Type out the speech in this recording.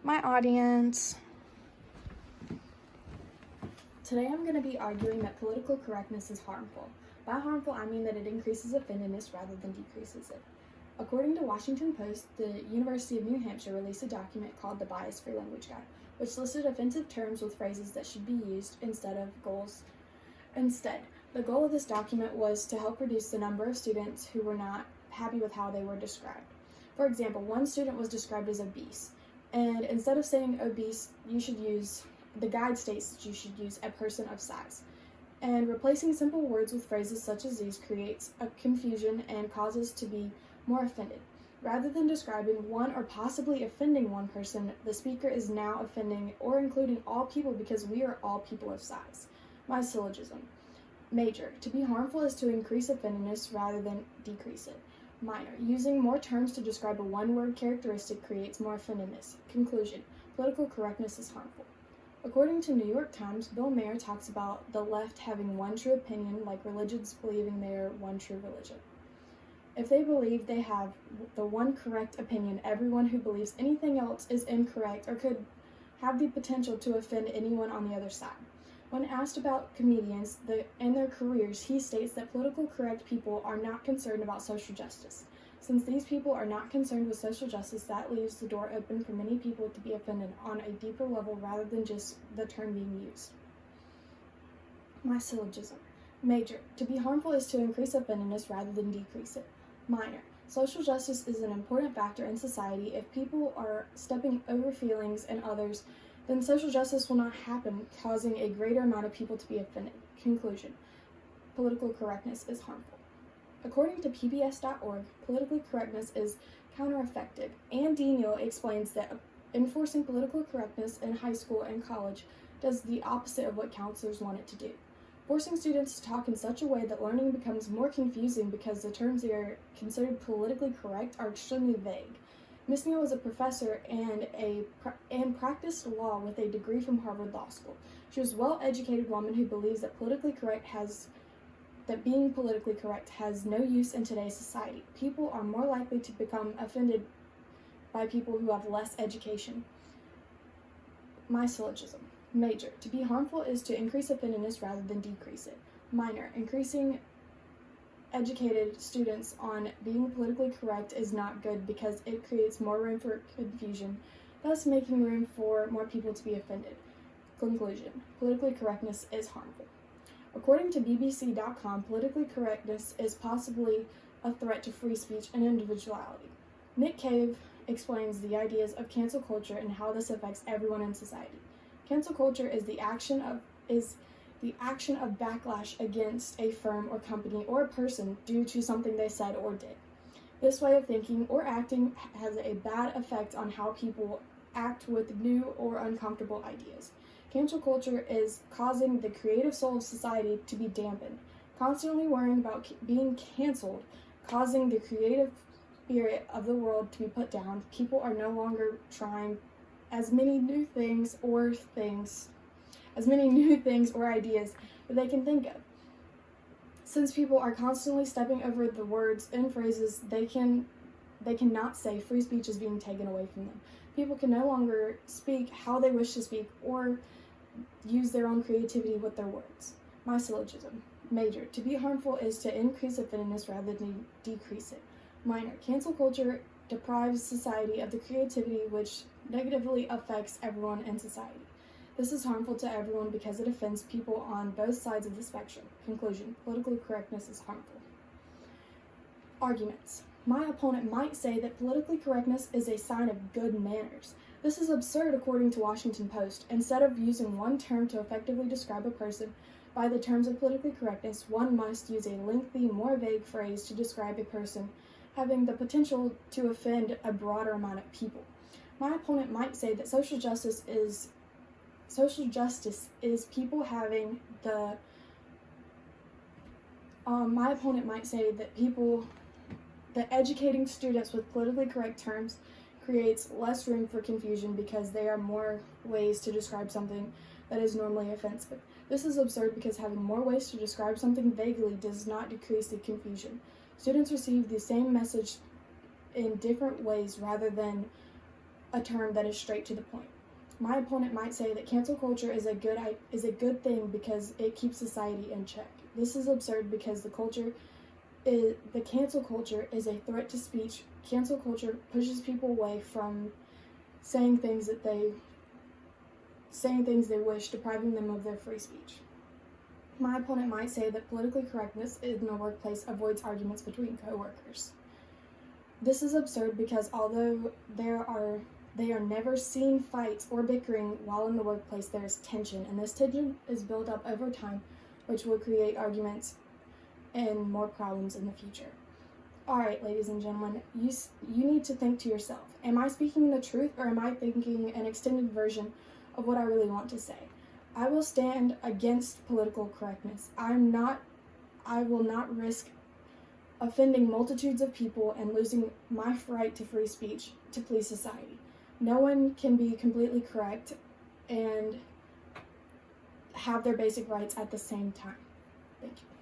My audience. Today I'm going to be arguing that political correctness is harmful. By harmful, I mean that it increases offendedness rather than decreases it. According to Washington Post, the University of New Hampshire released a document called the Bias-Free Language Guide, which listed offensive terms with phrases that should be used instead of goals. Instead, the goal of this document was to help reduce the number of students who were not happy with how they were described. For example, one student was described as obese, and instead of saying obese, the guide states that you should use a person of size. And replacing simple words with phrases such as these creates a confusion and causes to be more offended. Rather than describing one or possibly offending one person, the speaker is now offending or including all people because we are all people of size. My syllogism. Major. To be harmful is to increase offendedness rather than decrease it. Minor. Using more terms to describe a one-word characteristic creates more offendedness. Conclusion. Political correctness is harmful. According to New York Times, Bill Maher talks about the left having one true opinion, like religions believing they are one true religion. If they believe they have the one correct opinion, everyone who believes anything else is incorrect or could have the potential to offend anyone on the other side. When asked about comedians and their careers, he states that political correct people are not concerned about social justice. Since these people are not concerned with social justice, that leaves the door open for many people to be offended on a deeper level rather than just the term being used. My syllogism. Major. To be harmful is to increase offendedness rather than decrease it. Minor. Social justice is an important factor in society. If people are stepping over feelings and others, then social justice will not happen, causing a greater amount of people to be offended. Conclusion. Political correctness is harmful. According to PBS.org, politically correctness is counter-effective. Ann Daniel explains that enforcing political correctness in high school and college does the opposite of what counselors want it to do. Forcing students to talk in such a way that learning becomes more confusing because the terms that are considered politically correct are extremely vague. Ms. Neal was a professor and practiced law with a degree from Harvard Law School. She was a well-educated woman who believes that being politically correct has no use in today's society. People are more likely to become offended by people who have less education. My syllogism. Major. To be harmful is to increase offendedness rather than decrease it. Minor. Increasing educated students on being politically correct is not good because it creates more room for confusion, thus making room for more people to be offended. Conclusion. Politically correctness is harmful. According to BBC.com, politically correctness is possibly a threat to free speech and individuality. Nick Cave explains the ideas of cancel culture and how this affects everyone in society. Cancel culture is the action of backlash against a firm or company or a person due to something they said or did. This way of thinking or acting has a bad effect on how people act with new or uncomfortable ideas. Cancel culture is causing the creative soul of society to be dampened. Constantly worrying about being canceled, causing the creative spirit of the world to be put down. People are no longer trying as many new things or ideas that they can think of. Since people are constantly stepping over the words and phrases they cannot say, free speech is being taken away from them. People can no longer speak how they wish to speak or use their own creativity with their words. My syllogism. Major. To be harmful is to increase offendedness rather than decrease it. Minor. Cancel culture deprives society of the creativity which negatively affects everyone in society. This is harmful to everyone because it offends people on both sides of the spectrum. Conclusion. Political correctness is harmful. Arguments. My opponent might say that politically correctness is a sign of good manners. This is absurd according to Washington Post. Instead of using one term to effectively describe a person by the terms of politically correctness, one must use a lengthy, more vague phrase to describe a person having the potential to offend a broader amount of people. My opponent might say that social justice is people having the my opponent might say that educating students with politically correct terms creates less room for confusion because there are more ways to describe something that is normally offensive. This is absurd because having more ways to describe something vaguely does not decrease the confusion. Students receive the same message in different ways rather than a term that is straight to the point. My opponent might say that cancel culture is a good thing because it keeps society in check. This is absurd because the cancel culture is a threat to speech. Cancel culture pushes people away from saying things they wish, depriving them of their free speech. My opponent might say that politically correctness in the workplace avoids arguments between coworkers. This is absurd because although they are never seen fights or bickering while in the workplace, there is tension, and this tension is built up over time, which will create arguments and more problems in the future. All right, ladies and gentlemen, you need to think to yourself, am I speaking the truth or am I thinking an extended version of what I really want to say? I will stand against political correctness. I will not risk offending multitudes of people and losing my right to free speech to please society. No one can be completely correct and have their basic rights at the same time. Thank you.